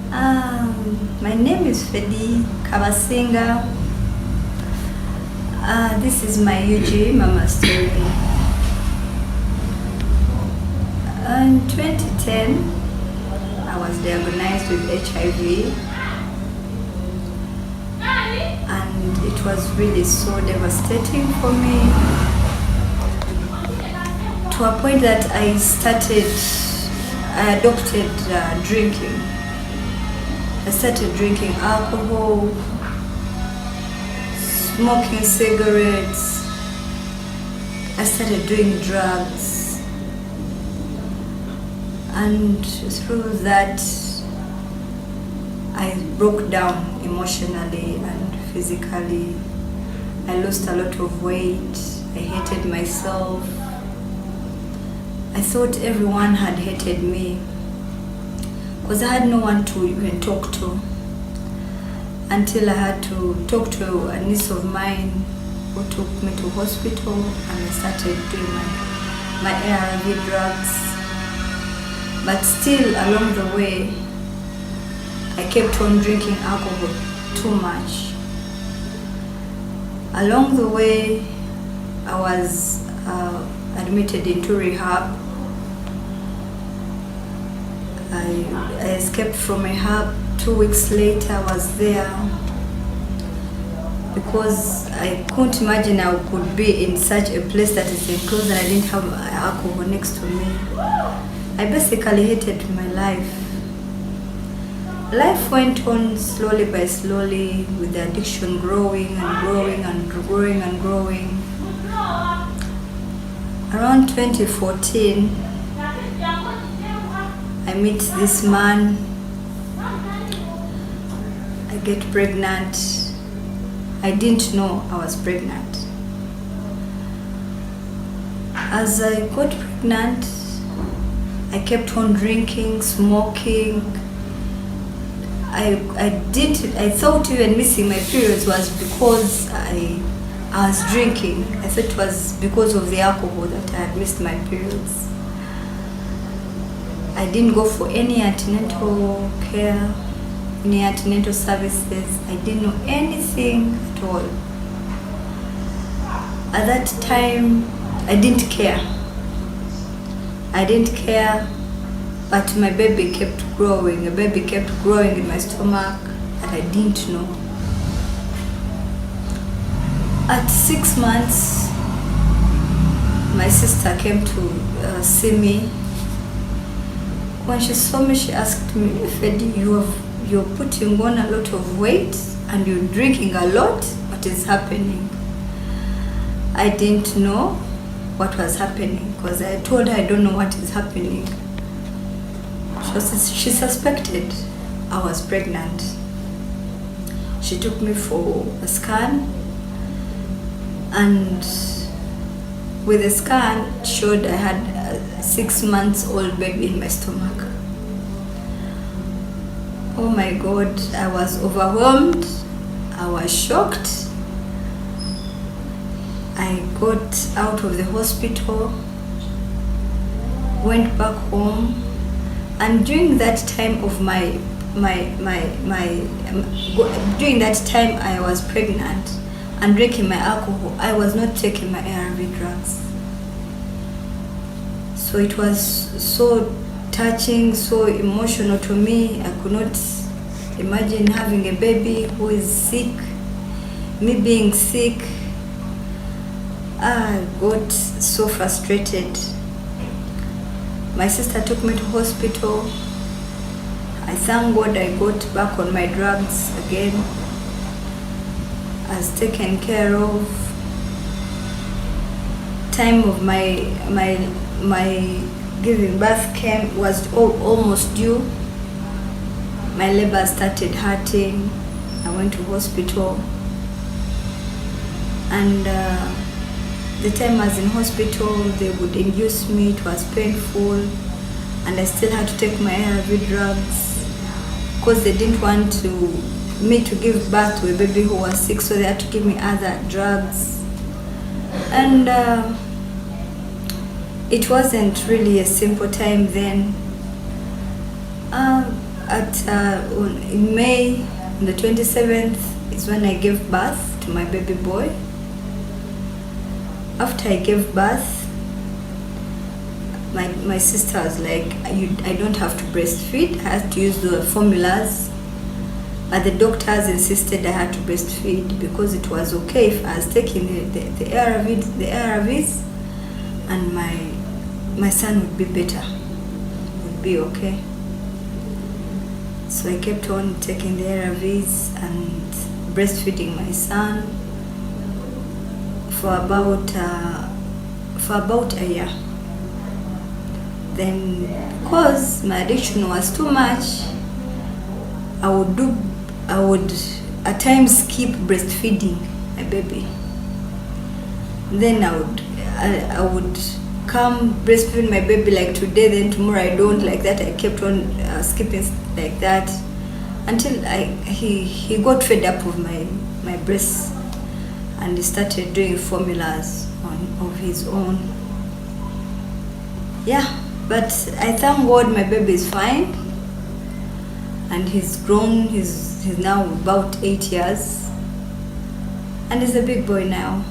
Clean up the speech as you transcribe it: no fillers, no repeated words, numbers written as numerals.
My name is Feddy Kabasinga. This is my UG Mama story. In 2010, I was diagnosed with HIV, and it was really so devastating for me, to a point that I adopted drinking. I started drinking alcohol, smoking cigarettes. I started doing drugs, and through that I broke down emotionally and physically. I lost a lot of weight. I hated myself. I thought everyone had hated me because I had no one to even talk to, until I had to talk to a niece of mine who took me to hospital, and I started doing my ARV drugs. But still, along the way, I kept on drinking alcohol too much. Along the way, I was admitted into rehab. I escaped from rehab. 2 weeks later, I was there because I couldn't imagine I could be in such a place that is enclosed and I didn't have alcohol next to me. I basically hated my life. Life went on slowly by slowly, with the addiction growing and growing and growing and growing. Around 2014, I meet this man. I get pregnant. I didn't know I was pregnant. As I got pregnant, I kept on drinking, smoking. I thought even missing my periods was because I was drinking. I thought it was because of the alcohol that I had missed my periods. I didn't go for any antenatal care, any antenatal services. I didn't know anything at all. At that time, I didn't care. But my baby kept growing. A baby kept growing in my stomach that I didn't know. At 6 months, my sister came to see me. When she saw me, she asked me, "Feddy, you're putting on a lot of weight and you're drinking a lot. What is happening?" I didn't know what was happening because I told her I don't know what is happening. She suspected I was pregnant. She took me for a scan, and with the scan, it showed I had a 6-month-old baby in my stomach. Oh my God, I was overwhelmed. I was shocked. I got out of the hospital, went back home, and during that time of during that time I was pregnant and drinking my alcohol, I was not taking my ARV drugs. So it was so touching, so emotional to me. I could not imagine having a baby who is sick, me being sick. I got so frustrated. My sister took me to hospital. I thank God I got back on my drugs again. I was taken care of. Time of my giving birth was almost due. My labor started hurting. I went to hospital, and the time I was in hospital, they would induce me. It was painful, and I still had to take my ARV drugs because they didn't want me to give birth to a baby who was sick, so they had to give me other drugs. And it wasn't really a simple time then. In May, on the 27th, is when I gave birth to my baby boy. After I gave birth, my sister was like, I don't have to breastfeed. I had to use the formulas. But the doctors insisted I had to breastfeed because it was okay if I was taking the ARVs, and my son would be better, would be okay. So I kept on taking the ARVs and breastfeeding my son for about a year. Then, because my addiction was too much, I would at times skip breastfeeding my baby. Then I would come breastfeed my baby like today, then tomorrow I don't, like that. I kept on skipping like that until he got fed up with my breasts, and he started doing formulas of his own. Yeah, but I thank God my baby is fine, and he's grown. He's now about 8 years, and he's a big boy now.